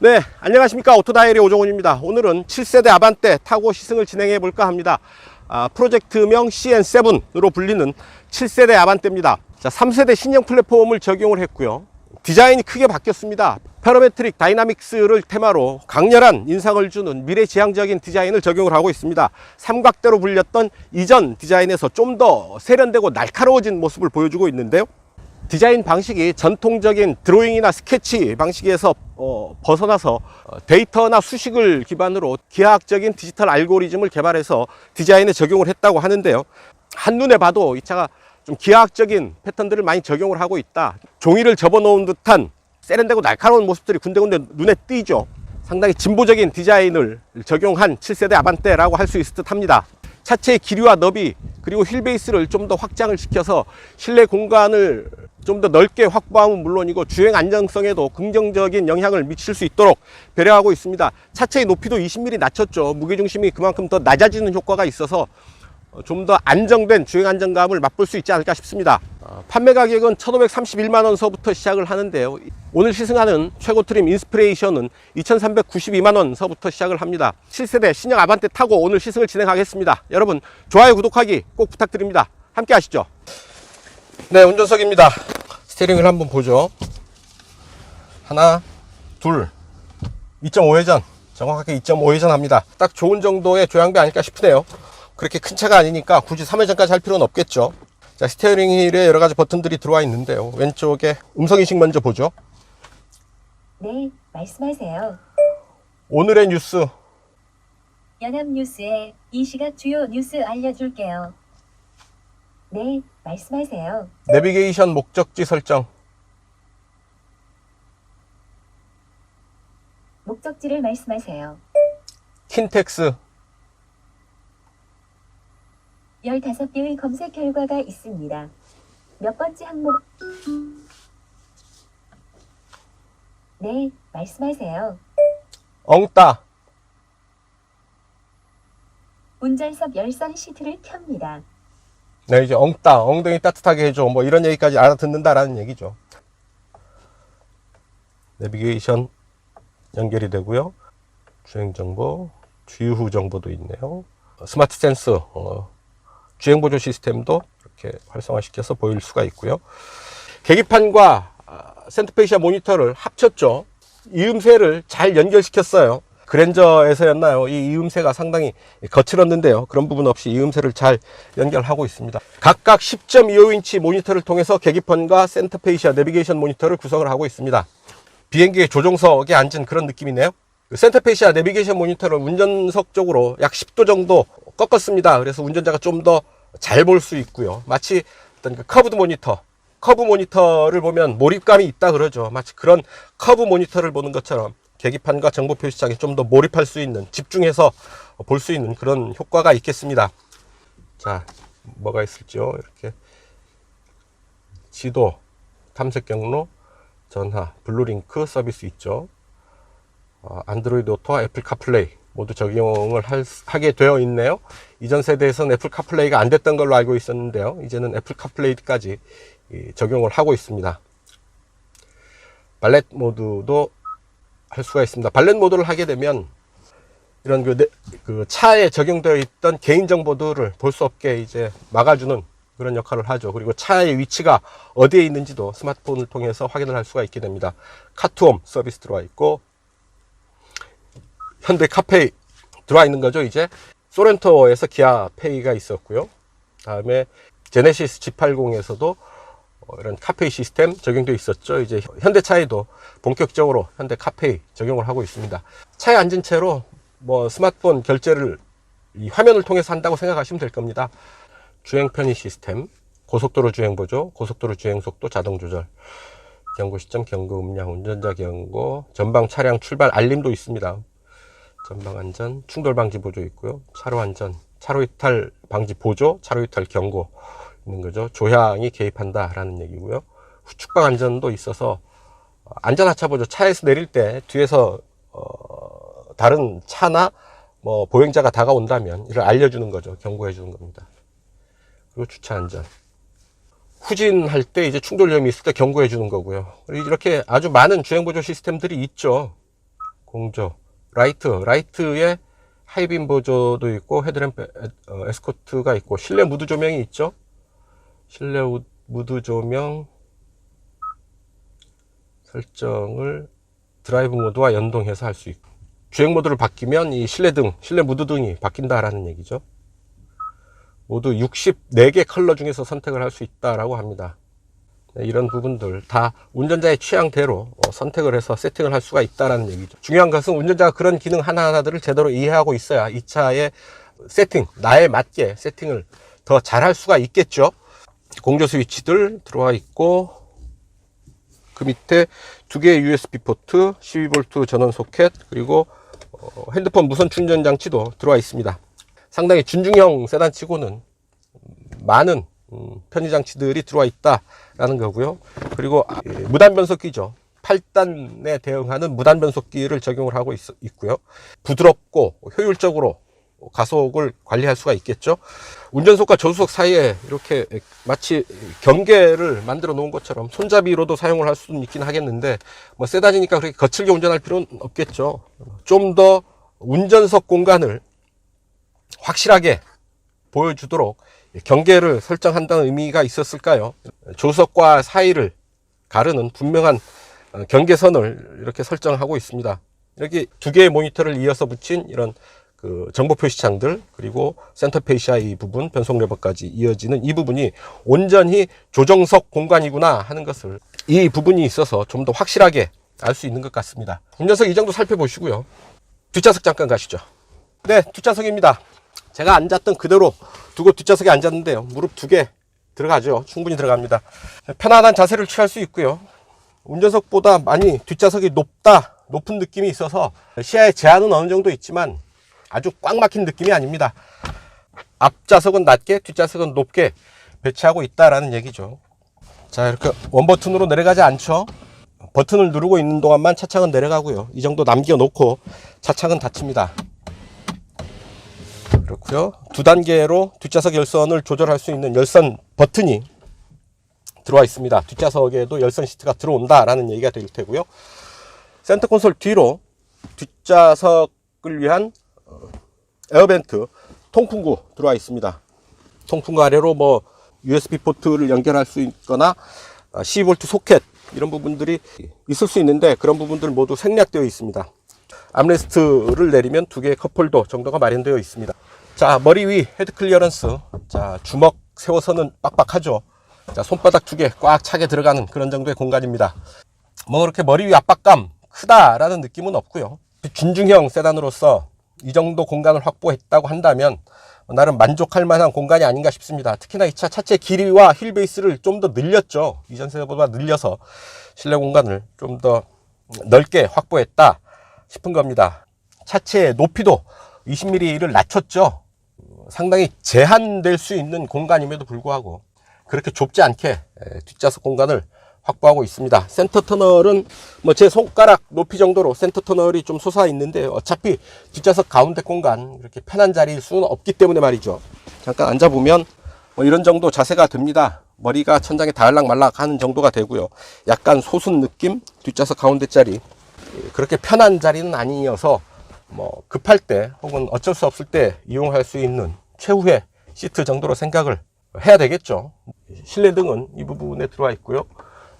네, 안녕하십니까. 오토다이어리 오종훈입니다. 오늘은 7세대 아반떼 타고 시승을 진행해 볼까 합니다. 프로젝트명 CN7으로 불리는 7세대 아반떼입니다. 자, 3세대 신형 플랫폼을 적용을 했고요. 디자인이 크게 바뀌었습니다. 패러메트릭 다이나믹스를 테마로 강렬한 인상을 주는 미래지향적인 디자인을 적용을 하고 있습니다. 삼각대로 불렸던 이전 디자인에서 좀 더 세련되고 날카로워진 모습을 보여주고 있는데요. 디자인 방식이 전통적인 드로잉이나 스케치 방식에서 벗어나서 데이터나 수식을 기반으로 기하학적인 디지털 알고리즘을 개발해서 디자인에 적용을 했다고 하는데요. 한눈에 봐도 이 차가 좀 기하학적인 패턴들을 많이 적용을 하고 있다. 종이를 접어놓은 듯한 세련되고 날카로운 모습들이 군데군데 눈에 띄죠. 상당히 진보적인 디자인을 적용한 7세대 아반떼라고 할 수 있을 듯 합니다. 차체의 길이와 너비 그리고 휠베이스를 좀 더 확장을 시켜서 실내 공간을 좀 더 넓게 확보하면 물론이고 주행 안정성에도 긍정적인 영향을 미칠 수 있도록 배려하고 있습니다. 차체의 높이도 20mm 낮췄죠. 무게중심이 그만큼 더 낮아지는 효과가 있어서 좀 더 안정된 주행 안정감을 맛볼 수 있지 않을까 싶습니다. 판매 가격은 1,531만원 서부터 시작을 하는데요. 오늘 시승하는 최고 트림 인스피레이션은 2,392만원 서부터 시작을 합니다. 7세대 신형 아반떼 타고 오늘 시승을 진행하겠습니다. 여러분 좋아요 구독하기 꼭 부탁드립니다. 함께 하시죠. 네, 운전석입니다. 스티어링을 한번 보죠. 하나, 둘, 2.5회전, 정확하게 2.5회전 합니다. 딱 좋은 정도의 조향비 아닐까 싶으네요. 그렇게 큰 차가 아니니까 굳이 3회전까지 할 필요는 없겠죠. 자, 스티어링 휠에 여러 가지 버튼들이 들어와 있는데요. 왼쪽에 음성인식 먼저 보죠. 네, 말씀하세요. 오늘의 뉴스. 연합뉴스에 이 시각 주요 뉴스 알려줄게요. 네, 말씀하세요. 내비게이션 목적지 설정. 목적지를 말씀하세요. 킨텍스. 15개의 검색 결과가 있습니다. 몇 번째 항목? 네, 말씀하세요. 엉따. 운전석 열선 시트를 켭니다. 네, 이제 엉따, 엉덩이 따뜻하게 해줘. 뭐 이런 얘기까지 알아듣는다라는 얘기죠. 내비게이션 연결이 되고요. 주행정보, 주유후 정보도 있네요. 스마트 센스, 주행보조 시스템도 이렇게 활성화시켜서 보일 수가 있고요. 계기판과 센터페시아 모니터를 합쳤죠. 이음새를 잘 연결시켰어요. 그랜저에서였나요? 이 이음새가 상당히 거칠었는데요. 그런 부분 없이 이음새를 잘 연결하고 있습니다. 각각 10.25인치 모니터를 통해서 계기판과 센터페시아 내비게이션 모니터를 구성을 하고 있습니다. 비행기의 조종석에 앉은 그런 느낌이네요. 센터페시아 내비게이션 모니터를 운전석 쪽으로 약 10도 정도 꺾었습니다. 그래서 운전자가 좀 더 잘 볼 수 있고요. 마치 어떤 그 커브 모니터를 보면 몰입감이 있다 그러죠. 마치 그런 커브 모니터를 보는 것처럼 계기판과 정보 표시창에 좀 더 몰입할 수 있는, 집중해서 볼 수 있는 그런 효과가 있겠습니다. 자, 뭐가 있을지요? 이렇게 지도, 탐색 경로, 전화, 블루링크 서비스 있죠. 안드로이드 오토와 애플 카플레이 모두 적용을 하게 되어 있네요. 이전 세대에서는 애플 카플레이가 안 됐던 걸로 알고 있었는데요. 이제는 애플 카플레이까지 적용을 하고 있습니다. 발렛 모드도 할 수가 있습니다. 발렛 모드를 하게 되면 이런 그 차에 적용되어 있던 개인정보들을 볼 수 없게 이제 막아주는 그런 역할을 하죠. 그리고 차의 위치가 어디에 있는지도 스마트폰을 통해서 확인을 할 수가 있게 됩니다. 카투홈 서비스 들어와 있고, 현대 카페이 들어와 있는 거죠. 이제 소렌토에서 기아 페이가 있었고요. 다음에 제네시스 G80에서도 이런 카페이 시스템 적용되어 있었죠. 이제 현대차에도 본격적으로 현대 카페이 적용을 하고 있습니다. 차에 앉은 채로 뭐 스마트폰 결제를 이 화면을 통해서 한다고 생각하시면 될 겁니다. 주행 편의 시스템, 고속도로 주행 보조, 고속도로 주행 속도 자동 조절, 경고 시점, 경고 음량, 운전자 경고, 전방 차량 출발 알림도 있습니다. 전방 안전, 충돌 방지 보조 있고요. 차로 안전, 차로 이탈 방지 보조, 차로 이탈 경고 있는 거죠. 조향이 개입한다 라는 얘기고요. 후측방 안전도 있어서 안전 하차 보조, 차에서 내릴 때 뒤에서 다른 차나 뭐 보행자가 다가온다면 이를 알려주는 거죠. 경고해 주는 겁니다. 그리고 주차 안전, 후진할 때 이제 충돌 위험이 있을 때 경고해 주는 거고요. 이렇게 아주 많은 주행 보조 시스템들이 있죠. 공조, 라이트에 하이빔 보조도 있고 헤드램프 에스코트가 있고 실내 무드 조명이 있죠. 실내 무드 조명 설정을 드라이브 모드와 연동해서 할 수 있고, 주행 모드를 바뀌면 이 실내 무드 등이 바뀐다라는 얘기죠. 모두 64개 컬러 중에서 선택을 할 수 있다라고 합니다. 네, 이런 부분들 다 운전자의 취향대로 선택을 해서 세팅을 할 수가 있다는 얘기죠. 중요한 것은 운전자가 그런 기능 하나하나들을 제대로 이해하고 있어야 이 차의 세팅, 나에 맞게 세팅을 더 잘할 수가 있겠죠. 공조 스위치들 들어와 있고, 그 밑에 두 개의 USB 포트, 12V 전원 소켓, 그리고 핸드폰 무선 충전 장치도 들어와 있습니다. 상당히 준중형 세단치고는 많은 편의 장치들이 들어와 있다라는 거고요. 그리고 무단 변속기죠. 8단에 대응하는 무단 변속기를 적용을 하고 있고요. 부드럽고 효율적으로 가속을 관리할 수가 있겠죠. 운전석과 조수석 사이에 이렇게 마치 경계를 만들어 놓은 것처럼 손잡이로도 사용을 할 수는 있긴 하겠는데, 뭐 세단이니까 그렇게 거칠게 운전할 필요는 없겠죠. 좀 더 운전석 공간을 확실하게 보여주도록 경계를 설정한다는 의미가 있었을까요? 조수석과 사이를 가르는 분명한 경계선을 이렇게 설정하고 있습니다. 여기 두 개의 모니터를 이어서 붙인 이런 그 정보 표시창들, 그리고 센터 페이시아 이 부분, 변속 레버까지 이어지는 이 부분이 온전히 조정석 공간이구나 하는 것을 이 부분이 있어서 좀 더 확실하게 알 수 있는 것 같습니다. 운전석 이 정도 살펴보시고요. 뒷좌석 잠깐 가시죠. 네, 뒷좌석입니다. 제가 앉았던 그대로 두고 뒷좌석에 앉았는데요. 무릎 2개 들어가죠. 충분히 들어갑니다. 편안한 자세를 취할 수 있고요. 운전석보다 많이 뒷좌석이 높은 느낌이 있어서 시야의 제한은 어느 정도 있지만 아주 꽉 막힌 느낌이 아닙니다. 앞좌석은 낮게, 뒷좌석은 높게 배치하고 있다라는 얘기죠. 자, 이렇게 원버튼으로 내려가지 않죠. 버튼을 누르고 있는 동안만 차창은 내려가고요. 이 정도 남겨놓고 차창은 닫힙니다. 그렇고요. 2단계로 뒷좌석 열선을 조절할 수 있는 열선 버튼이 들어와 있습니다. 뒷좌석에도 열선 시트가 들어온다라는 얘기가 될 테고요. 센터 콘솔 뒤로 뒷좌석을 위한 에어벤트 통풍구 들어와 있습니다. 통풍구 아래로 뭐 USB 포트를 연결할 수 있거나 12V 소켓 이런 부분들이 있을 수 있는데, 그런 부분들 모두 생략되어 있습니다. 암레스트를 내리면 2개의 컵홀더 정도가 마련되어 있습니다. 자, 머리 위 헤드 클리어런스. 자, 주먹 세워서는 빡빡하죠. 자, 손바닥 2개 꽉 차게 들어가는 그런 정도의 공간입니다. 뭐 그렇게 머리 위 압박감 크다라는 느낌은 없고요. 준중형 세단으로서 이 정도 공간을 확보했다고 한다면 나름 만족할 만한 공간이 아닌가 싶습니다. 특히나 이 차 차체 길이와 휠 베이스를 좀 더 늘렸죠. 이전 세대보다 늘려서 실내 공간을 좀 더 넓게 확보했다 싶은 겁니다. 차체의 높이도 20mm를 낮췄죠. 상당히 제한될 수 있는 공간임에도 불구하고 그렇게 좁지 않게 뒷좌석 공간을 확보하고 있습니다. 센터 터널은 뭐 제 손가락 높이 정도로 센터 터널이 좀 솟아 있는데, 어차피 뒷좌석 가운데 공간 이렇게 편한 자리일 수는 없기 때문에 말이죠. 잠깐 앉아보면 뭐 이런 정도 자세가 됩니다. 머리가 천장에 닿을락 말락 하는 정도가 되고요. 약간 솟은 느낌, 뒷좌석 가운데 자리, 그렇게 편한 자리는 아니어서 뭐 급할 때 혹은 어쩔 수 없을 때 이용할 수 있는 최후의 시트 정도로 생각을 해야 되겠죠. 실내 등은 이 부분에 들어와 있고요.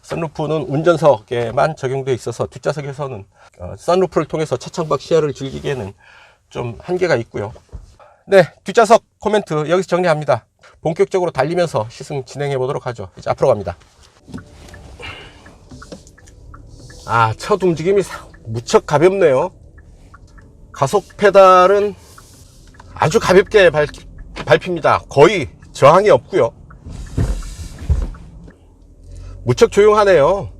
선루프는 운전석에만 적용되어 있어서 뒷좌석에서는 선루프를 통해서 차창 밖 시야를 즐기기에는 좀 한계가 있고요. 네, 뒷좌석 코멘트 여기서 정리합니다. 본격적으로 달리면서 시승 진행해 보도록 하죠. 이제 앞으로 갑니다. 첫 움직임이 무척 가볍네요. 가속 페달은 아주 가볍게 밟힙니다. 거의 저항이 없고요. 무척 조용하네요.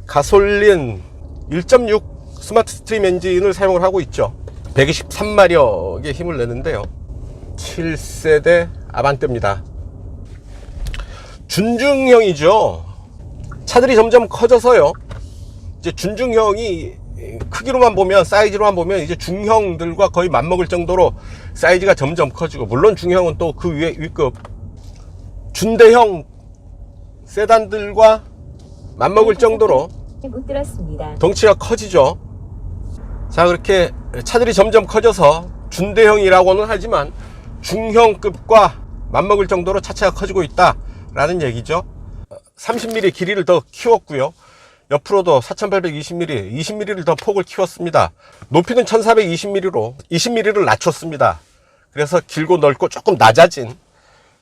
가솔린 1.6 스마트 스트림 엔진을 사용을 하고 있죠. 123마력의 힘을 내는데요. 7세대 아반떼입니다. 준중형이죠. 차들이 점점 커져서요. 이제 준중형이 크기로만 보면, 사이즈로만 보면 이제 중형들과 거의 맞먹을 정도로 사이즈가 점점 커지고, 물론 중형은 또 그 위에 위급 준대형 세단들과 맞먹을 정도로 못 들었습니다. 덩치가 커지죠. 자, 그렇게 차들이 점점 커져서 준대형이라고는 하지만 중형급과 맞먹을 정도로 차체가 커지고 있다라는 얘기죠. 30mm 길이를 더 키웠고요. 옆으로도 4820mm, 20mm를 더 폭을 키웠습니다. 높이는 1420mm로 20mm를 낮췄습니다. 그래서 길고 넓고 조금 낮아진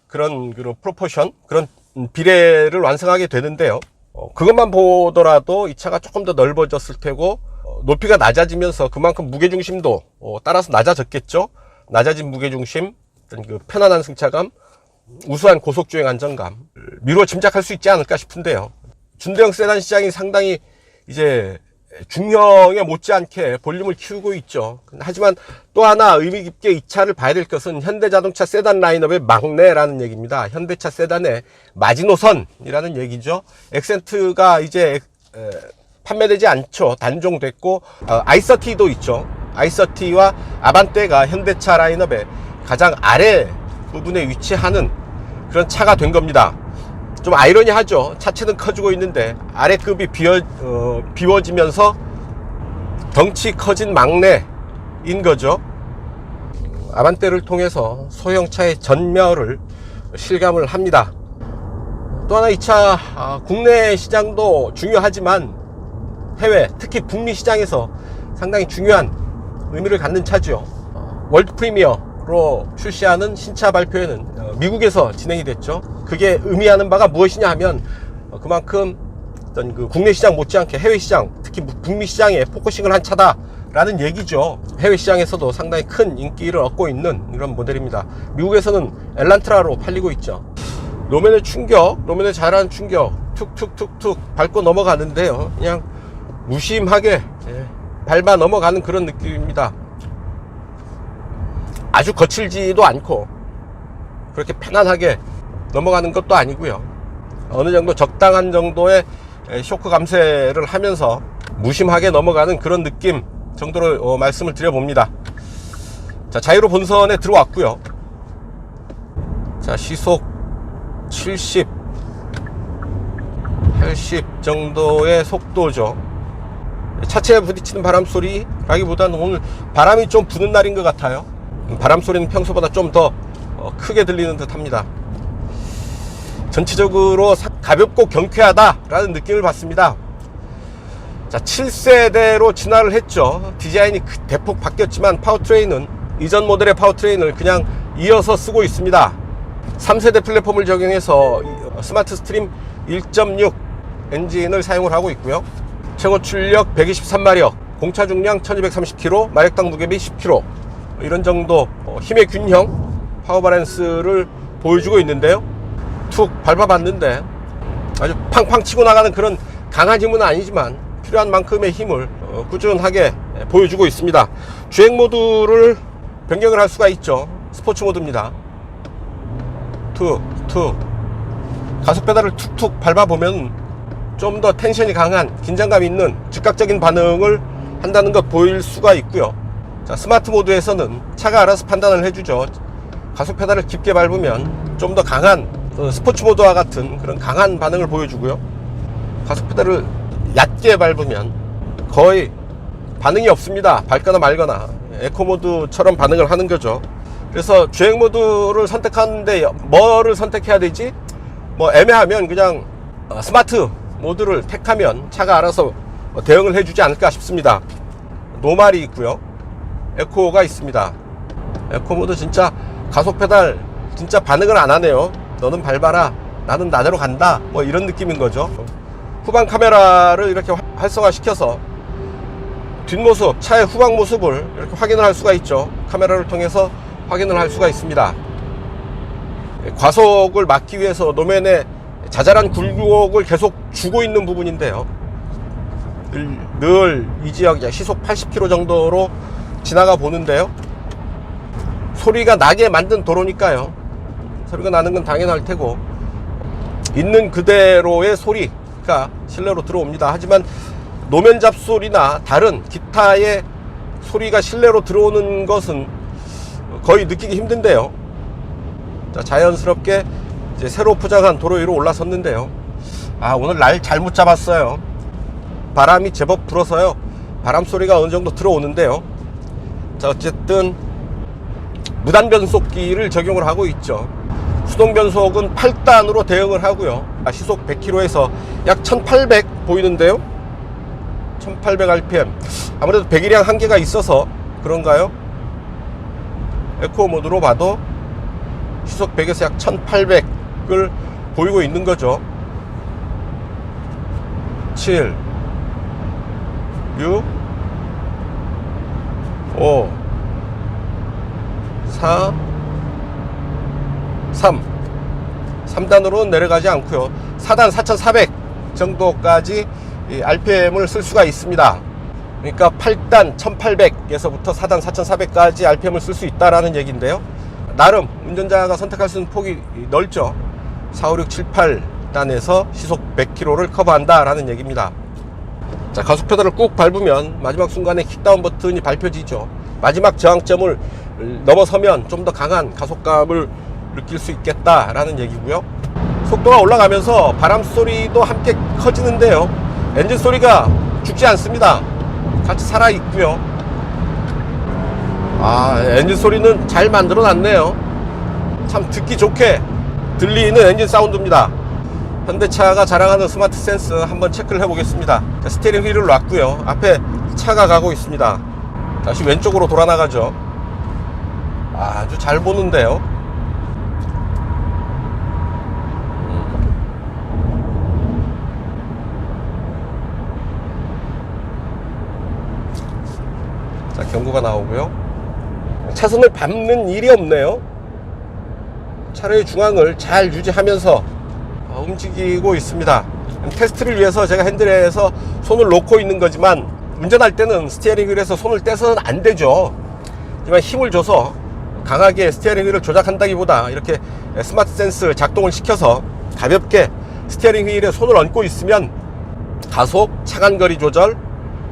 그런 프로포션, 그런 비례를 완성하게 되는데요. 그것만 보더라도 이 차가 조금 더 넓어졌을 테고, 높이가 낮아지면서 그만큼 무게중심도 따라서 낮아졌겠죠. 낮아진 무게중심, 그 편안한 승차감, 우수한 고속주행 안정감 미루어 짐작할 수 있지 않을까 싶은데요. 준대형 세단 시장이 상당히 이제 중형에 못지않게 볼륨을 키우고 있죠. 하지만 또 하나 의미 깊게 이 차를 봐야 될 것은 현대자동차 세단 라인업의 막내라는 얘기입니다. 현대차 세단의 마지노선이라는 얘기죠. 액센트가 이제 판매되지 않죠. 단종됐고 i30도 있죠. i30와 아반떼가 현대차 라인업의 가장 아래 부분에 위치하는 그런 차가 된 겁니다. 좀 아이러니하죠. 차체는 커지고 있는데 아래급이 비워지면서 덩치 커진 막내인 거죠. 아반떼를 통해서 소형차의 전멸을 실감을 합니다. 또 하나 이 차 국내 시장도 중요하지만 해외, 특히 북미 시장에서 상당히 중요한 의미를 갖는 차죠. 월드 프리미어로 출시하는 신차 발표회는 미국에서 진행이 됐죠. 그게 의미하는 바가 무엇이냐 하면 그만큼 어떤 그 국내 시장 못지않게 해외 시장, 특히 북미 시장에 포커싱을 한 차다라는 얘기죠. 해외 시장에서도 상당히 큰 인기를 얻고 있는 이런 모델입니다. 미국에서는 엘란트라로 팔리고 있죠. 노면의 충격, 노면의 자라는 충격, 툭툭툭툭 밟고 넘어가는데요. 그냥 무심하게 밟아 넘어가는 그런 느낌입니다. 아주 거칠지도 않고 그렇게 편안하게 넘어가는 것도 아니고요. 어느 정도 적당한 정도의 쇼크 감쇄를 하면서 무심하게 넘어가는 그런 느낌 정도로 말씀을 드려봅니다. 자, 자유로 본선에 들어왔고요. 자, 시속 70, 80 정도의 속도죠. 차체에 부딪히는 바람 소리라기보다는 오늘 바람이 좀 부는 날인 것 같아요. 바람 소리는 평소보다 좀 더 크게 들리는 듯 합니다. 전체적으로 가볍고 경쾌하다라는 느낌을 받습니다. 자, 7세대로 진화를 했죠. 디자인이 대폭 바뀌었지만 파워트레인은 이전 모델의 파워트레인을 그냥 이어서 쓰고 있습니다. 3세대 플랫폼을 적용해서 스마트 스트림 1.6 엔진을 사용을 하고 있고요. 최고 출력 123마력, 공차 중량 1230kg, 마력당 무게비 10kg, 이런 정도 힘의 균형, 파워 바란스를 보여주고 있는데요. 툭 밟아봤는데 아주 팡팡 치고 나가는 그런 강한 힘은 아니지만 필요한 만큼의 힘을 꾸준하게 보여주고 있습니다. 주행 모드를 변경을 할 수가 있죠. 스포츠 모드입니다. 툭툭 가속 페달을 툭툭 밟아보면 좀 더 텐션이 강한, 긴장감 있는 즉각적인 반응을 한다는 것 보일 수가 있고요. 자, 스마트 모드에서는 차가 알아서 판단을 해주죠. 가속 페달을 깊게 밟으면 좀 더 강한 스포츠 모드와 같은 그런 강한 반응을 보여주고요. 가속 페달을 얕게 밟으면 거의 반응이 없습니다. 밟거나 말거나 에코 모드처럼 반응을 하는 거죠. 그래서 주행 모드를 선택하는데 뭐를 선택해야 되지? 뭐 애매하면 그냥 스마트 모드를 택하면 차가 알아서 대응을 해주지 않을까 싶습니다. 노말이 있고요. 에코가 있습니다. 에코 모드 진짜 가속 페달 진짜 반응을 안 하네요. 너는 밟아라, 나는 나대로 간다, 뭐 이런 느낌인 거죠. 후방 카메라를 이렇게 활성화 시켜서 뒷모습, 차의 후방 모습을 이렇게 확인을 할 수가 있죠. 카메라를 통해서 확인을 할 수가 있습니다. 과속을 막기 위해서 노면에 자잘한 굴곡을 계속 주고 있는 부분인데요. 늘 이 지역 시속 80km 정도로 지나가 보는데요. 소리가 나게 만든 도로니까요. 소리가 나는 건 당연할 테고 있는 그대로의 소리가 실내로 들어옵니다. 하지만 노면 잡소리나 다른 기타의 소리가 실내로 들어오는 것은 거의 느끼기 힘든데요. 자, 자연스럽게 이제 새로 포장한 도로 위로 올라섰는데요. 아, 오늘 날 잘못 잡았어요. 바람이 제법 불어서요. 바람 소리가 어느 정도 들어오는데요. 자, 어쨌든 무단 변속기를 적용을 하고 있죠. 수동 변속은 8단으로 대응을 하고요. 시속 100km에서 약 1800 보이는데요. 1800rpm. 아무래도 배기량 한계가 있어서 그런가요? 에코 모드로 봐도 시속 100에서 약 1800을 보이고 있는 거죠. 7 6 5 4 3단으로는 내려가지 않고요. 4단 4400 정도까지 RPM을 쓸 수가 있습니다. 그러니까 8단 1800에서부터 4단 4400까지 RPM을 쓸 수 있다라는 얘기인데요. 나름 운전자가 선택할 수 있는 폭이 넓죠. 4, 5, 6, 7, 8단에서 시속 100km를 커버한다라는 얘기입니다. 자, 가속 페달을 꾹 밟으면 마지막 순간에 킥다운 버튼이 밟혀지죠. 마지막 저항점을 넘어서면 좀 더 강한 가속감을 느낄 수 있겠다라는 얘기고요. 속도가 올라가면서 바람 소리도 함께 커지는데요. 엔진 소리가 죽지 않습니다. 같이 살아 있고요. 엔진 소리는 잘 만들어 놨네요. 참 듣기 좋게 들리는 엔진 사운드입니다. 현대차가 자랑하는 스마트 센스 한번 체크를 해 보겠습니다. 스티어링 휠을 놨고요. 앞에 차가 가고 있습니다. 다시 왼쪽으로 돌아 나가죠. 아주 잘 보는데요. 자, 경고가 나오고요. 차선을 밟는 일이 없네요. 차로의 중앙을 잘 유지하면서 움직이고 있습니다. 테스트를 위해서 제가 핸들에서 손을 놓고 있는 거지만 운전할 때는 스티어링 휠에서 손을 떼서는 안 되죠. 하지만 힘을 줘서 강하게 스티어링 휠을 조작한다기보다 이렇게 스마트 센스 작동을 시켜서 가볍게 스티어링 휠에 손을 얹고 있으면 가속, 차간거리 조절,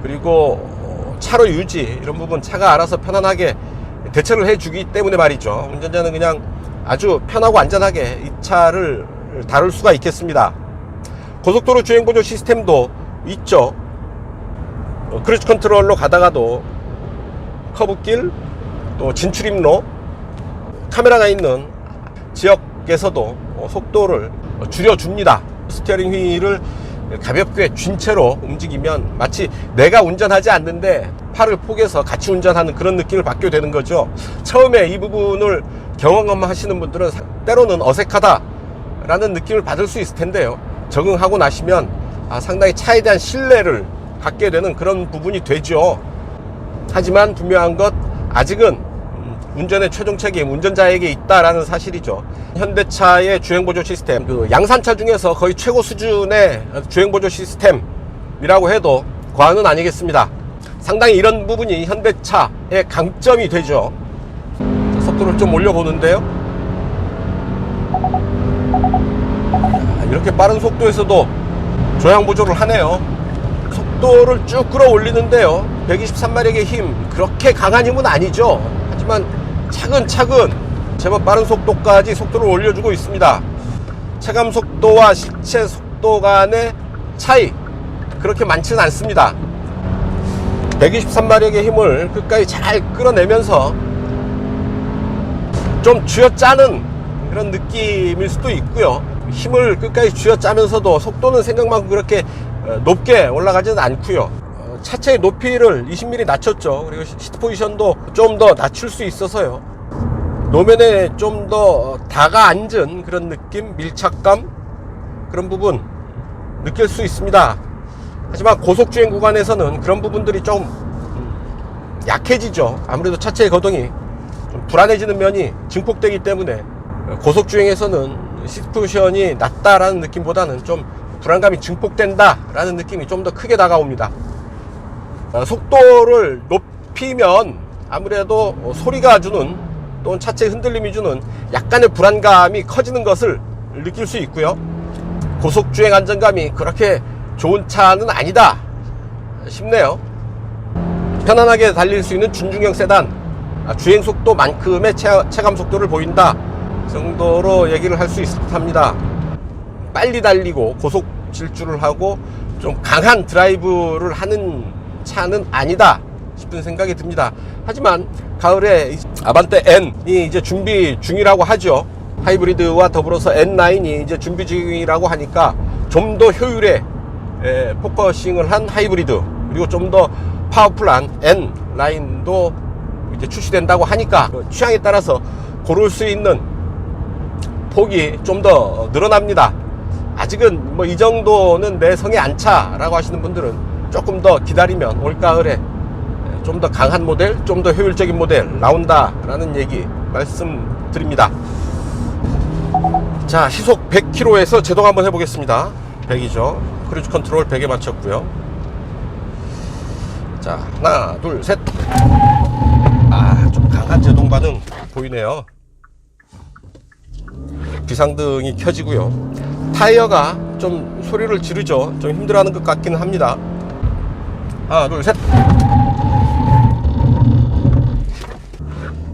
그리고 차로 유지, 이런 부분 차가 알아서 편안하게 대처를 해주기 때문에 말이죠. 운전자는 그냥 아주 편하고 안전하게 이 차를 다룰 수가 있겠습니다. 고속도로 주행보조 시스템도 있죠. 크루즈 컨트롤로 가다가도 커브길, 또 진출입로, 카메라가 있는 지역에서도 속도를 줄여줍니다. 스티어링 휠을 가볍게 쥔 채로 움직이면 마치 내가 운전하지 않는데 팔을 포개서 같이 운전하는 그런 느낌을 받게 되는 거죠. 처음에 이 부분을 경험하시는 분들은 때로는 어색하다라는 느낌을 받을 수 있을 텐데요. 적응하고 나시면 상당히 차에 대한 신뢰를 갖게 되는 그런 부분이 되죠. 하지만 분명한 것, 아직은 운전의 최종 책임 운전자에게 있다라는 사실이죠. 현대차의 주행보조 시스템, 양산차 중에서 거의 최고 수준의 주행보조 시스템이라고 해도 과언은 아니겠습니다. 상당히 이런 부분이 현대차의 강점이 되죠. 속도를 좀 올려보는데요. 이렇게 빠른 속도에서도 조향 보조를 하네요. 속도를 쭉 끌어올리는데요. 123마력의 힘, 그렇게 강한 힘은 아니죠. 하지만 차근차근 제법 빠른 속도까지 속도를 올려주고 있습니다. 체감 속도와 실제 속도 간의 차이 그렇게 많지는 않습니다. 123마력의 힘을 끝까지 잘 끌어내면서 좀 쥐어짜는 그런 느낌일 수도 있고요. 힘을 끝까지 쥐어짜면서도 속도는 생각만큼 그렇게 높게 올라가지는 않고요. 차체의 높이를 20mm 낮췄죠. 그리고 시트 포지션도 좀 더 낮출 수 있어서요. 노면에 좀 더 다가앉은 그런 느낌, 밀착감, 그런 부분 느낄 수 있습니다. 하지만 고속주행 구간에서는 그런 부분들이 좀 약해지죠. 아무래도 차체의 거동이 좀 불안해지는 면이 증폭되기 때문에 고속주행에서는 시트 포지션이 낮다라는 느낌보다는 좀 불안감이 증폭된다라는 느낌이 좀 더 크게 다가옵니다. 속도를 높이면 아무래도 소리가 주는, 또는 차체 흔들림이 주는 약간의 불안감이 커지는 것을 느낄 수 있고요. 고속주행 안정감이 그렇게 좋은 차는 아니다 싶네요. 편안하게 달릴 수 있는 준중형 세단, 주행 속도만큼의 체감 속도를 보인다 정도로 얘기를 할 수 있을 듯 합니다. 빨리 달리고 고속 질주를 하고 좀 강한 드라이브를 하는 차는 아니다 싶은 생각이 듭니다. 하지만 가을에 아반떼 N이 이제 준비 중이라고 하죠. 하이브리드와 더불어서 N9이 이제 준비 중이라고 하니까 좀 더 효율에 포커싱을 한 하이브리드, 그리고 좀 더 파워풀한 N 라인도 이제 출시된다고 하니까 취향에 따라서 고를 수 있는 폭이 좀 더 늘어납니다. 아직은 뭐 이 정도는 내 성에 안 차라고 하시는 분들은 조금 더 기다리면 올가을에 좀 더 강한 모델, 좀 더 효율적인 모델 나온다라는 얘기 말씀드립니다. 자, 시속 100km에서 제동 한번 해보겠습니다. 100이죠. 크루즈 컨트롤 100에 맞췄고요. 자, 하나, 둘, 셋. 좀 강한 제동 반응 보이네요. 비상등이 켜지고요. 타이어가 좀 소리를 지르죠. 좀 힘들어하는 것 같기는 합니다. 하나, 둘, 셋.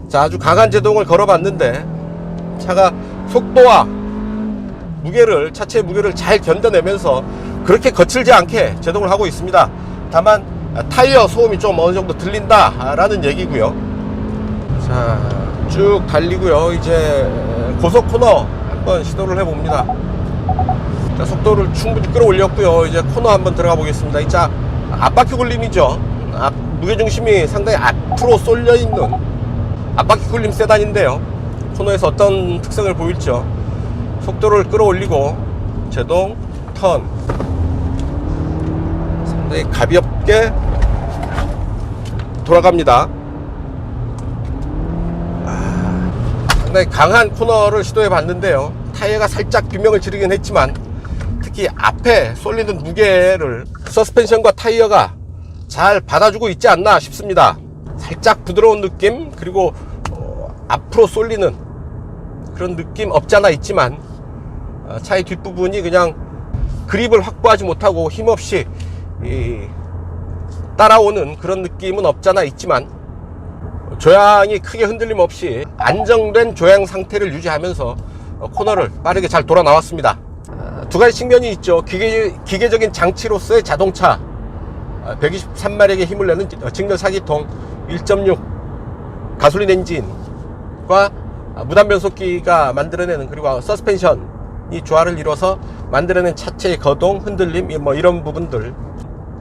자, 아주 강한 제동을 걸어봤는데 차가 속도와 무게를, 차체의 무게를 잘 견뎌내면서 그렇게 거칠지 않게 제동을 하고 있습니다. 다만 타이어 소음이 좀 어느 정도 들린다 라는 얘기고요. 자, 쭉 달리고요. 이제 고속 코너 한번 시도를 해봅니다. 자, 속도를 충분히 끌어올렸고요. 이제 코너 한번 들어가 보겠습니다. 이 차 앞바퀴 굴림이죠. 무게중심이 상당히 앞으로 쏠려 있는 앞바퀴 굴림 세단인데요. 코너에서 어떤 특성을 보일죠. 속도를 끌어올리고 제동, 턴, 상당히 가볍게 돌아갑니다. 상당히 강한 코너를 시도해 봤는데요. 타이어가 살짝 비명을 지르긴 했지만 특히 앞에 쏠리는 무게를 서스펜션과 타이어가 잘 받아주고 있지 않나 싶습니다. 살짝 부드러운 느낌, 그리고 앞으로 쏠리는 그런 느낌 없지 않아 있지만 차의 뒷부분이 그냥 그립을 확보하지 못하고 힘없이 따라오는 그런 느낌은 없지 않아 있지만 조향이 크게 흔들림 없이 안정된 조향 상태를 유지하면서 코너를 빠르게 잘 돌아 나왔습니다. 두 가지 측면이 있죠. 기계적인 장치로서의 자동차, 123마력의 힘을 내는 직렬 4기통 1.6 가솔린 엔진과 무단 변속기가 만들어내는, 그리고 서스펜션이 조화를 이뤄서 만들어낸 차체의 거동, 흔들림, 뭐 이런 부분들,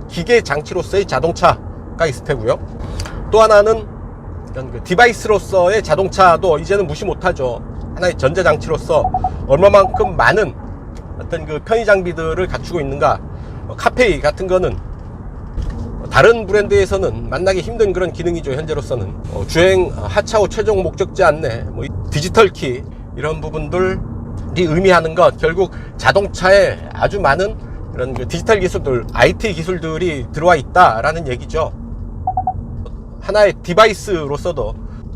기계 장치로서의 자동차가 있을 테고요. 또 하나는 이런 그 디바이스로서의 자동차도 이제는 무시 못하죠. 하나의 전자장치로서 얼마만큼 많은 어떤 그 편의 장비들을 갖추고 있는가. 카페이 같은 거는 다른 브랜드에서는 만나기 힘든 그런 기능이죠. 현재로서는 주행 하차 후 최종 목적지 안내, 뭐 디지털 키, 이런 부분들이 의미하는 것, 결국 자동차에 아주 많은 이런 그 디지털 기술들, IT 기술들이 들어와 있다라는 얘기죠. 하나의 디바이스로서도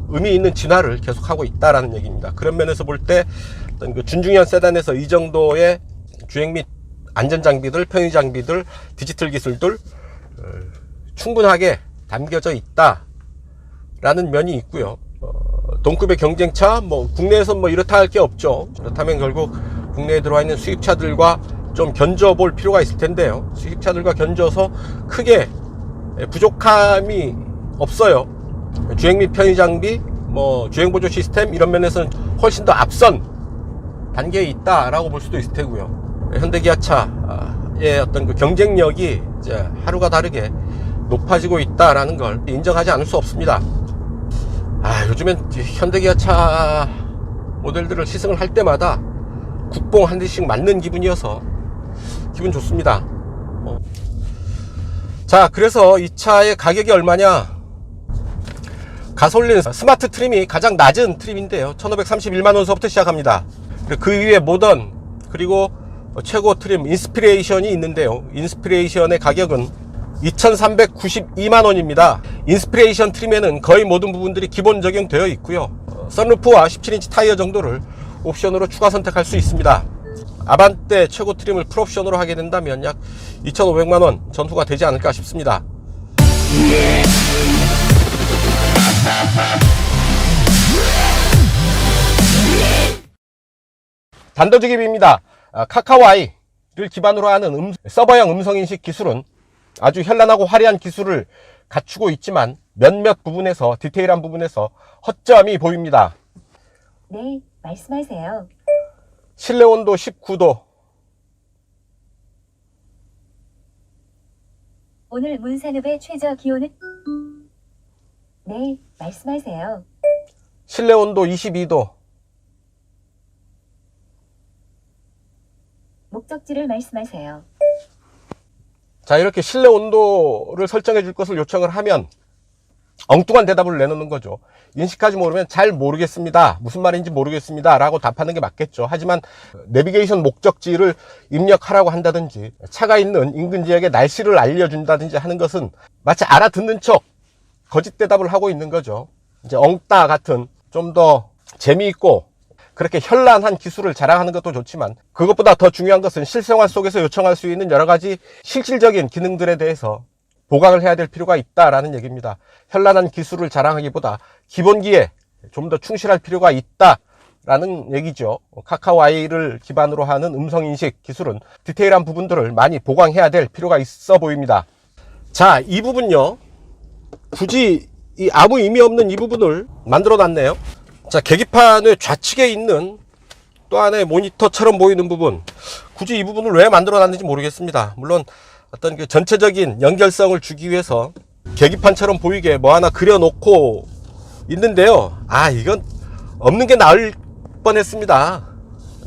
의미 있는 진화를 계속하고 있다라는 얘기입니다. 그런 면에서 볼 때 어떤 그 준중형 세단에서 이 정도의 주행 및 안전 장비들, 편의 장비들, 디지털 기술들 충분하게 담겨져 있다라는 면이 있고요. 동급의 경쟁차, 뭐 국내에서 뭐 이렇다 할 게 없죠. 그렇다면 결국 국내에 들어와 있는 수입차들과 좀 견져볼 필요가 있을 텐데요. 수입차들과 견져서 크게 부족함이 없어요. 주행 및 편의 장비, 뭐 주행 보조 시스템, 이런 면에서는 훨씬 더 앞선 단계에 있다라고 볼 수도 있을 테고요. 현대기아차의 어떤 그 경쟁력이 이제 하루가 다르게 높아지고 있다라는 걸 인정하지 않을 수 없습니다. 요즘엔 현대기아차 모델들을 시승을 할 때마다 국뽕 한 대씩 맞는 기분이어서 기분 좋습니다. 자, 그래서 이 차의 가격이 얼마냐? 가솔린 스마트 트림이 가장 낮은 트림인데요. 1531만원서부터 시작합니다. 그 위에 모던, 그리고 최고 트림 인스피레이션이 있는데요. 인스피레이션의 가격은 2392만원입니다. 인스피레이션 트림에는 거의 모든 부분들이 기본 적용되어 있고요. 선루프와 17인치 타이어 정도를 옵션으로 추가 선택할 수 있습니다. 아반떼 최고 트림을 풀옵션으로 하게 된다면 약 2,500만원 전후가 되지 않을까 싶습니다. 단도직입입니다. 카카오아이를 기반으로 하는 서버형 음성인식 기술은 아주 현란하고 화려한 기술을 갖추고 있지만 몇몇 부분에서, 디테일한 부분에서 허점이 보입니다. 네, 말씀하세요. 실내 온도 19도. 오늘 문산읍의 최저 기온은? 네, 말씀하세요. 실내 온도 22도. 목적지를 말씀하세요. 자, 이렇게 실내 온도를 설정해 줄 것을 요청을 하면 엉뚱한 대답을 내놓는 거죠. 인식하지 모르면 잘 모르겠습니다, 무슨 말인지 모르겠습니다 라고 답하는 게 맞겠죠. 하지만 내비게이션 목적지를 입력하라고 한다든지 차가 있는 인근 지역의 날씨를 알려준다든지 하는 것은 마치 알아듣는 척 거짓 대답을 하고 있는 거죠. 이제 엉따 같은 좀 더 재미있고 그렇게 현란한 기술을 자랑하는 것도 좋지만 그것보다 더 중요한 것은 실생활 속에서 요청할 수 있는 여러 가지 실질적인 기능들에 대해서 보강을 해야 될 필요가 있다라는 얘기입니다. 현란한 기술을 자랑하기보다 기본기에 좀 더 충실할 필요가 있다라는 얘기죠. 카카오 아이를 기반으로 하는 음성인식 기술은 디테일한 부분들을 많이 보강해야 될 필요가 있어 보입니다. 자, 이 부분요, 굳이 이 아무 의미 없는 이 부분을 만들어 놨네요. 자, 계기판의 좌측에 있는 또 하나의 모니터처럼 보이는 부분, 굳이 이 부분을 왜 만들어 놨는지 모르겠습니다. 물론 어떤 그 전체적인 연결성을 주기 위해서 계기판처럼 보이게 뭐 하나 그려놓고 있는데요. 아, 이건 없는 게 나을 뻔했습니다.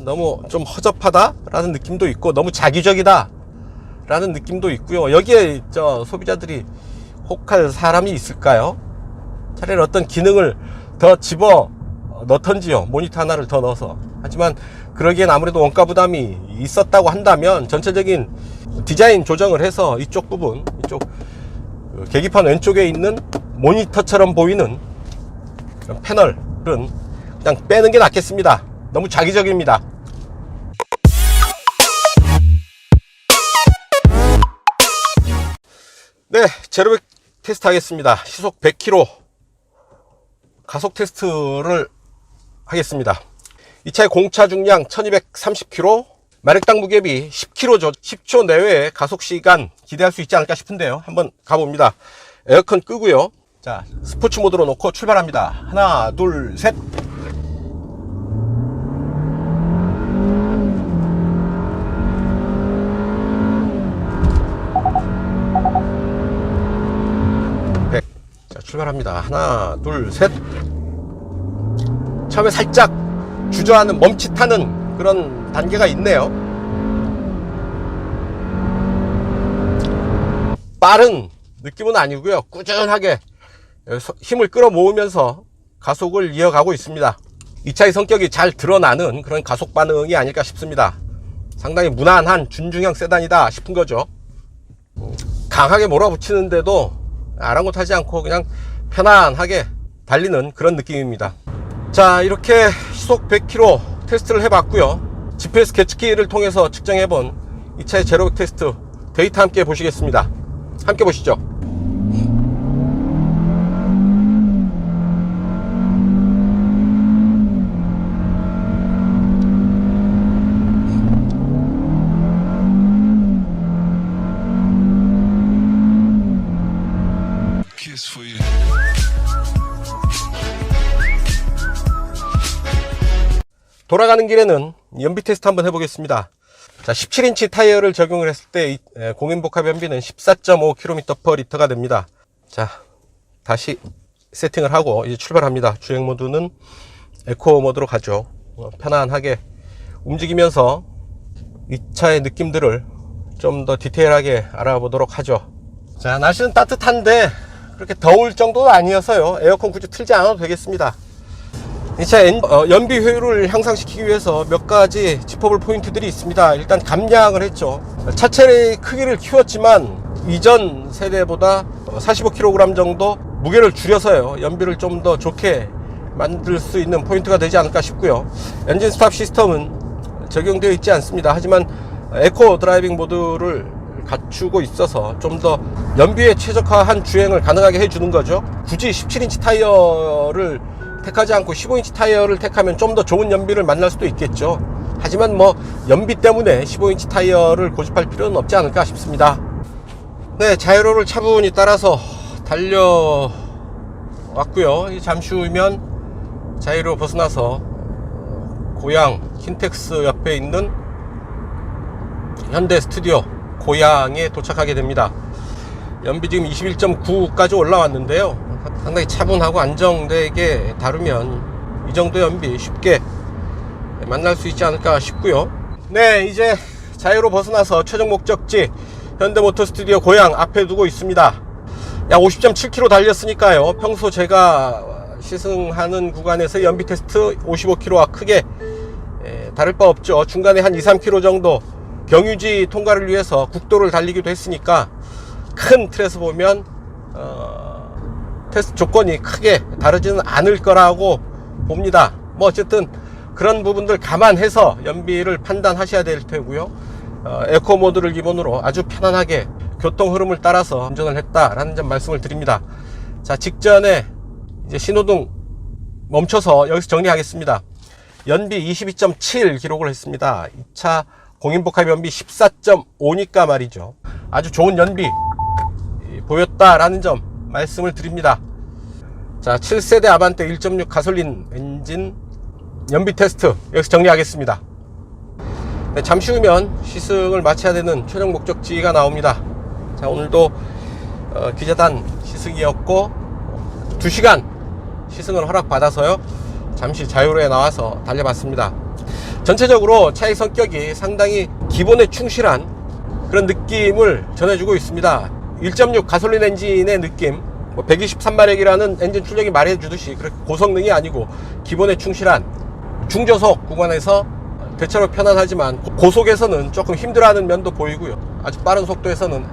너무 좀 허접하다 라는 느낌도 있고 너무 자기적이다 라는 느낌도 있고요. 여기에 소비자들이 혹할 사람이 있을까요? 차라리 어떤 기능을 더 집어 넣던지요, 모니터 하나를 더 넣어서. 하지만 그러기엔 아무래도 원가 부담이 있었다고 한다면 전체적인 디자인 조정을 해서 이쪽 부분, 이쪽 계기판 왼쪽에 있는 모니터처럼 보이는 패널은 그냥 빼는 게 낫겠습니다. 너무 자기적입니다. 네, 제로백 테스트 하겠습니다. 시속 100km 가속 테스트를 하겠습니다. 이 차의 공차 중량 1230km, 마력당 무게비 10kg죠. 10초 내외의 가속 시간 기대할 수 있지 않을까 싶은데요. 한번 가봅니다. 에어컨 끄고요. 자, 스포츠 모드로 놓고 출발합니다. 하나, 둘, 셋. 자, 출발합니다. 하나, 둘, 셋. 처음에 살짝 주저하는, 멈칫하는 그런 단계가 있네요. 빠른 느낌은 아니고요, 꾸준하게 힘을 끌어모으면서 가속을 이어가고 있습니다. 이 차의 성격이 잘 드러나는 그런 가속 반응이 아닐까 싶습니다. 상당히 무난한 준중형 세단이다 싶은 거죠. 강하게 몰아붙이는데도 아랑곳하지 않고 그냥 편안하게 달리는 그런 느낌입니다. 자, 이렇게 시속 100km 테스트를 해봤고요. GPS 계측기를 통해서 측정해본 이 차의 제로백 테스트 데이터 함께 보시겠습니다. 함께 보시죠. 돌아가는 길에는 연비 테스트 한번 해보겠습니다. 자, 17인치 타이어를 적용을 했을 때 공인복합 연비는 14.5km/L가 됩니다. 자, 다시 세팅을 하고 이제 출발합니다. 주행 모드는 에코 모드로 가죠. 편안하게 움직이면서 이 차의 느낌들을 좀 더 디테일하게 알아보도록 하죠. 자, 날씨는 따뜻한데 그렇게 더울 정도는 아니어서요, 에어컨 굳이 틀지 않아도 되겠습니다. 이 차의 연비 효율을 향상시키기 위해서 몇 가지 짚어볼 포인트들이 있습니다. 일단 감량을 했죠. 차체의 크기를 키웠지만 이전 세대보다 45kg 정도 무게를 줄여서요, 연비를 좀 더 좋게 만들 수 있는 포인트가 되지 않을까 싶고요. 엔진 스탑 시스템은 적용되어 있지 않습니다. 하지만 에코 드라이빙 모드를 갖추고 있어서 좀 더 연비에 최적화한 주행을 가능하게 해주는 거죠. 굳이 17인치 타이어를 택하지 않고 15인치 타이어를 택하면 좀 더 좋은 연비를 만날 수도 있겠죠. 하지만 뭐 연비 때문에 15인치 타이어를 고집할 필요는 없지 않을까 싶습니다. 네, 자이로를 차분히 따라서 달려왔고요. 잠시 후면 자이로 벗어나서 고양 킨텍스 옆에 있는 현대 스튜디오 고양에 도착하게 됩니다. 연비 지금 21.9까지 올라왔는데요. 상당히 차분하고 안정되게 다루면 이 정도 연비 쉽게 만날 수 있지 않을까 싶고요. 네, 이제 자유로 벗어나서 최종 목적지 현대모터 스튜디오 고양 앞에 두고 있습니다. 약 50.7km 달렸으니까요. 평소 제가 시승하는 구간에서 연비 테스트 55km와 크게 다를 바 없죠. 중간에 한 2-3km 정도 경유지 통과를 위해서 국도를 달리기도 했으니까 큰 틀에서 보면 테스트 조건이 크게 다르지는 않을 거라고 봅니다. 뭐 어쨌든 그런 부분들 감안해서 연비를 판단하셔야 될 테고요. 에코 모드를 기본으로 아주 편안하게 교통 흐름을 따라서 운전을 했다라는 점 말씀을 드립니다. 자, 직전에 이제 신호등 멈춰서 여기서 정리하겠습니다. 연비 22.7 기록을 했습니다. 2차 공인복합 연비 14.5니까 말이죠. 아주 좋은 연비 보였다라는 점 말씀을 드립니다. 자, 7세대 아반떼 1.6 가솔린 엔진 연비 테스트 여기서 정리하겠습니다. 네, 잠시 후면 시승을 마쳐야 되는 최종 목적지가 나옵니다. 자, 오늘도 기자단 시승이었고 2시간 시승을 허락받아서요, 잠시 자유로에 나와서 달려봤습니다. 전체적으로 차의 성격이 상당히 기본에 충실한 그런 느낌을 전해주고 있습니다. 1.6 가솔린 엔진의 느낌, 123마력이라는 엔진 출력이 말해주듯이 그렇게 고성능이 아니고 기본에 충실한 중저속 구간에서 대체로 편안하지만 고속에서는 조금 힘들어하는 면도 보이고요. 아주 빠른 속도에서는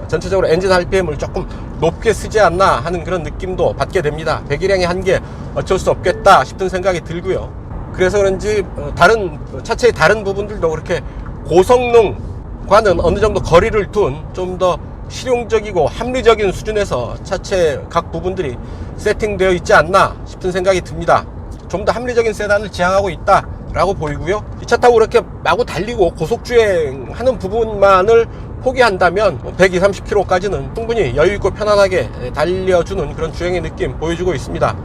전체적으로 엔진 RPM을 조금 높게 쓰지 않나 하는 그런 느낌도 받게 됩니다. 배기량의 한계 어쩔 수 없겠다 싶은 생각이 들고요. 그래서 그런지 다른 차체의 다른 부분들도 그렇게 고성능과는 어느 정도 거리를 둔 좀 더 실용적이고 합리적인 수준에서 차체 각 부분들이 세팅되어 있지 않나 싶은 생각이 듭니다. 좀 더 합리적인 세단을 지향하고 있다 라고 보이고요. 이 차 타고 그렇게 마구 달리고 고속주행하는 부분만을 포기한다면 120-30km까지는 충분히 여유있고 편안하게 달려주는 그런 주행의 느낌 보여주고 있습니다.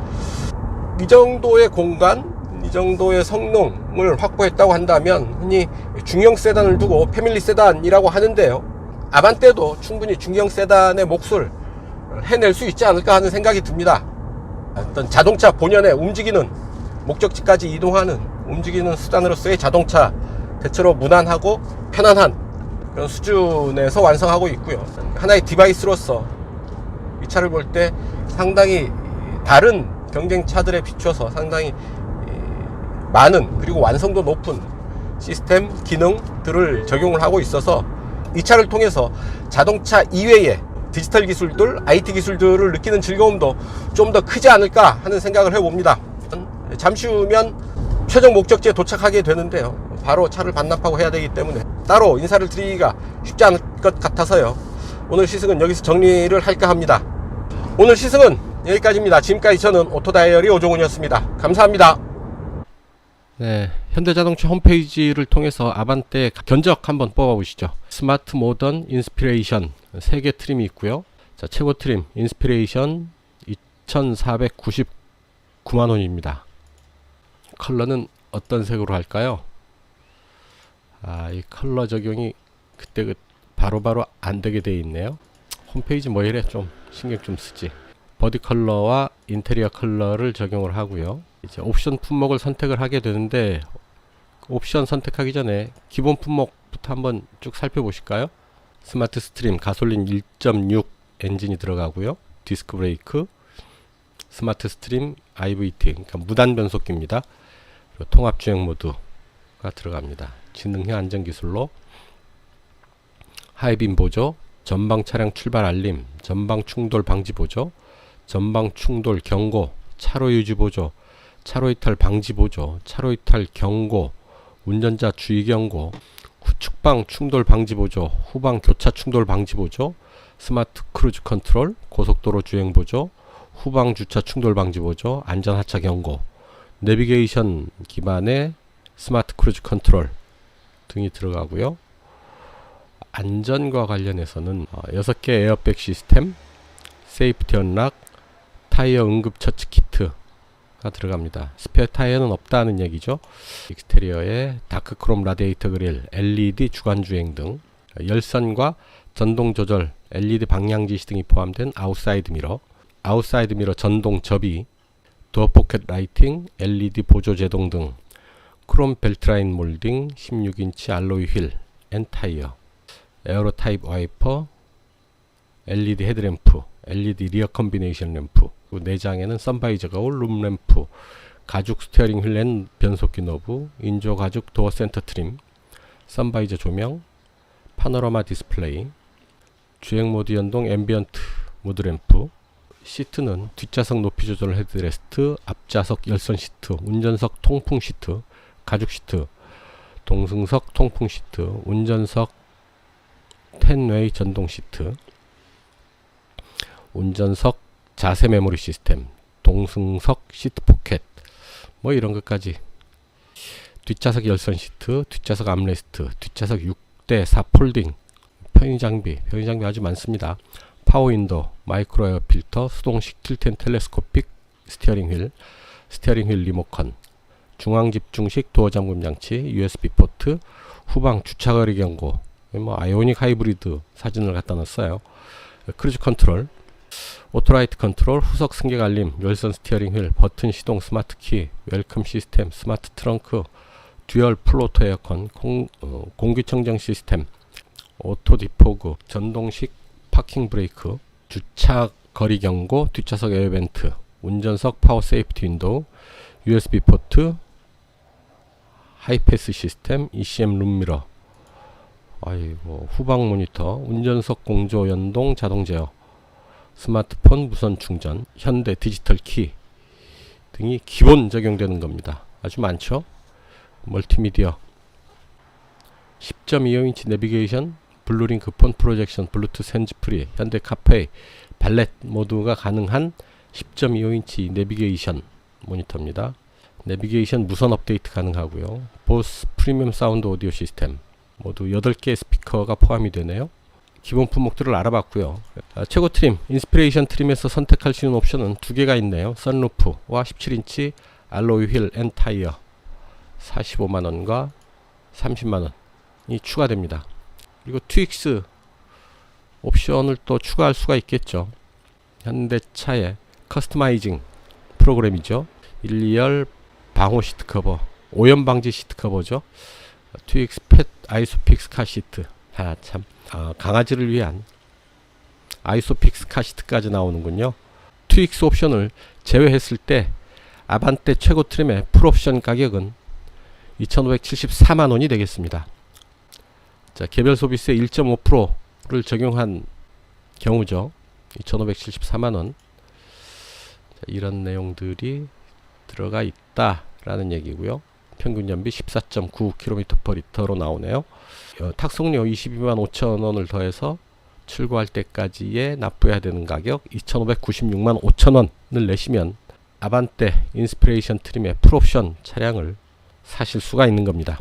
이 정도의 공간, 이 정도의 성능을 확보했다고 한다면 흔히 중형 세단을 두고 패밀리 세단이라고 하는데요, 아반떼도 충분히 중형 세단의 몫을 해낼 수 있지 않을까 하는 생각이 듭니다. 어떤 자동차 본연의 움직이는 목적지까지 이동하는 움직이는 수단으로서의 자동차, 대체로 무난하고 편안한 그런 수준에서 완성하고 있고요. 하나의 디바이스로서 이 차를 볼 때 상당히 다른 경쟁차들에 비추어서 상당히 많은 그리고 완성도 높은 시스템 기능들을 적용을 하고 있어서 이 차를 통해서 자동차 이외의 디지털 기술들, IT 기술들을 느끼는 즐거움도 좀 더 크지 않을까 하는 생각을 해봅니다. 잠시 후면 최종 목적지에 도착하게 되는데요, 바로 차를 반납하고 해야 되기 때문에 따로 인사를 드리기가 쉽지 않을 것 같아서요, 오늘 시승은 여기서 정리를 할까 합니다. 오늘 시승은 여기까지입니다. 지금까지 저는 오토다이어리 오종훈이었습니다. 감사합니다. 네, 현대자동차 홈페이지를 통해서 아반떼 견적 한번 뽑아보시죠. 스마트 모던 인스피레이션 3개 트림이 있고요. 자, 최고 트림 인스피레이션 2,499만원입니다. 컬러는 어떤 색으로 할까요? 이 컬러 적용이 그때 바로바로 안 되게 돼 있네요. 홈페이지 뭐 이래 좀 신경 좀 쓰지. 버디 컬러와 인테리어 컬러를 적용을 하고요. 이제 옵션 품목을 선택을 하게 되는데, 옵션 선택하기 전에 기본 품목부터 한번 쭉 살펴보실까요? 스마트 스트림 가솔린 1.6 엔진이 들어가고요. 디스크 브레이크, 스마트 스트림 IVT, 그러니까 무단 변속기입니다. 그리고 통합 주행 모드가 들어갑니다. 지능형 안전 기술로 하이빔 보조, 전방 차량 출발 알림, 전방 충돌 방지 보조, 전방 충돌 경고, 차로 유지 보조, 차로 이탈 방지 보조, 차로 이탈 경고, 운전자 주의 경고, 후측방 충돌 방지 보조, 후방 교차 충돌 방지 보조, 스마트 크루즈 컨트롤, 고속도로 주행 보조, 후방 주차 충돌 방지 보조, 안전 하차 경고, 내비게이션 기반의 스마트 크루즈 컨트롤 등이 들어가고요. 안전과 관련해서는 6개 에어백 시스템, 세이프티 언락, 타이어 응급 처치 키트가 들어갑니다. 스페어 타이어는 없다는 얘기죠. 익스테리어에 다크크롬 라디에이터 그릴, LED 주간주행 등, 열선과 전동 조절, LED 방향지시 등이 포함된 아웃사이드 미러 전동 접이, 도어 포켓 라이팅, LED 보조 제동 등, 크롬 벨트라인 몰딩, 16인치 알로이 휠, 앤 타이어, 에어로 타입 와이퍼, LED 헤드램프, LED 리어 컨비네이션 램프, 내장에는 선바이저가 올 룸 램프, 가죽 스티어링 휠 앤 변속기 노브, 인조 가죽 도어 센터 트림, 선바이저 조명, 파노라마 디스플레이, 주행 모드 연동 앰비언트 모드 램프, 시트는 뒷좌석 높이 조절 헤드레스트, 앞좌석 열선 시트, 운전석 통풍 시트, 가죽 시트, 동승석 통풍 시트, 운전석 10웨이 전동 시트, 운전석 자세 메모리 시스템, 동승석 시트 포켓, 뭐 이런 것까지. 뒷좌석 열선 시트, 뒷좌석 암레스트, 뒷좌석 6대4 폴딩, 편의장비 아주 많습니다. 파워윈도, 마이크로 에어 필터, 수동식 틸트 앤 텔레스코픽 스티어링 휠 리모컨, 중앙 집중식 도어 잠금 장치, USB 포트, 후방 주차 거리 경고, 뭐 아이오닉 하이브리드 사진을 갖다 놨어요. 크루즈 컨트롤, 오토라이트 컨트롤, 후석 승객 알림, 열선 스티어링 휠, 버튼 시동 스마트 키, 웰컴 시스템, 스마트 트렁크, 듀얼 플로터 에어컨, 공기청정 시스템, 오토 디포그, 전동식 파킹 브레이크, 주차 거리 경고, 뒷좌석 에어벤트, 운전석 파워 세이프티 윈도우, USB 포트, 하이패스 시스템, ECM 룸미러, 아이고, 후방 모니터, 운전석 공조 연동 자동 제어, 스마트폰 무선 충전, 현대 디지털 키 등이 기본 적용되는 겁니다. 아주 많죠. 멀티미디어, 10.25인치 내비게이션, 블루링크 폰 프로젝션, 블루투스 핸즈프리, 현대 카페이, 발렛 모드가 가능한 10.25인치 내비게이션 모니터입니다. 내비게이션 무선 업데이트 가능하고요. 보스 프리미엄 사운드 오디오 시스템, 모두 8개의 스피커가 포함이 되네요. 기본 품목들을 알아봤고요. 최고 트림, 인스피레이션 트림에서 선택할 수 있는 옵션은 2개가 있네요. 선루프와 17인치 알로이 휠 앤 타이어, 45만원과 30만원이 추가됩니다. 그리고 트윅스 옵션을 또 추가할 수가 있겠죠. 현대차의 커스터마이징 프로그램이죠. 1, 2열 방호 시트 커버, 오염 방지 시트 커버죠. 트윅스 펫 아이소픽스 카시트, 강아지를 위한 아이소픽스 카시트까지 나오는군요. 트윅스 옵션을 제외했을 때 아반떼 최고 트림의 풀옵션 가격은 2,574만원이 되겠습니다. 자, 개별 소비세 1.5%를 적용한 경우죠. 2,574만원. 이런 내용들이 들어가 있다라는 얘기고요. 평균 연비 14.9km/L로 나오네요. 탁송료 22만 5천원을 더해서 출고할 때까지에 납부해야 되는 가격 2,596만 5천원을 내시면 아반떼 인스피레이션 트림의 풀옵션 차량을 사실 수가 있는 겁니다.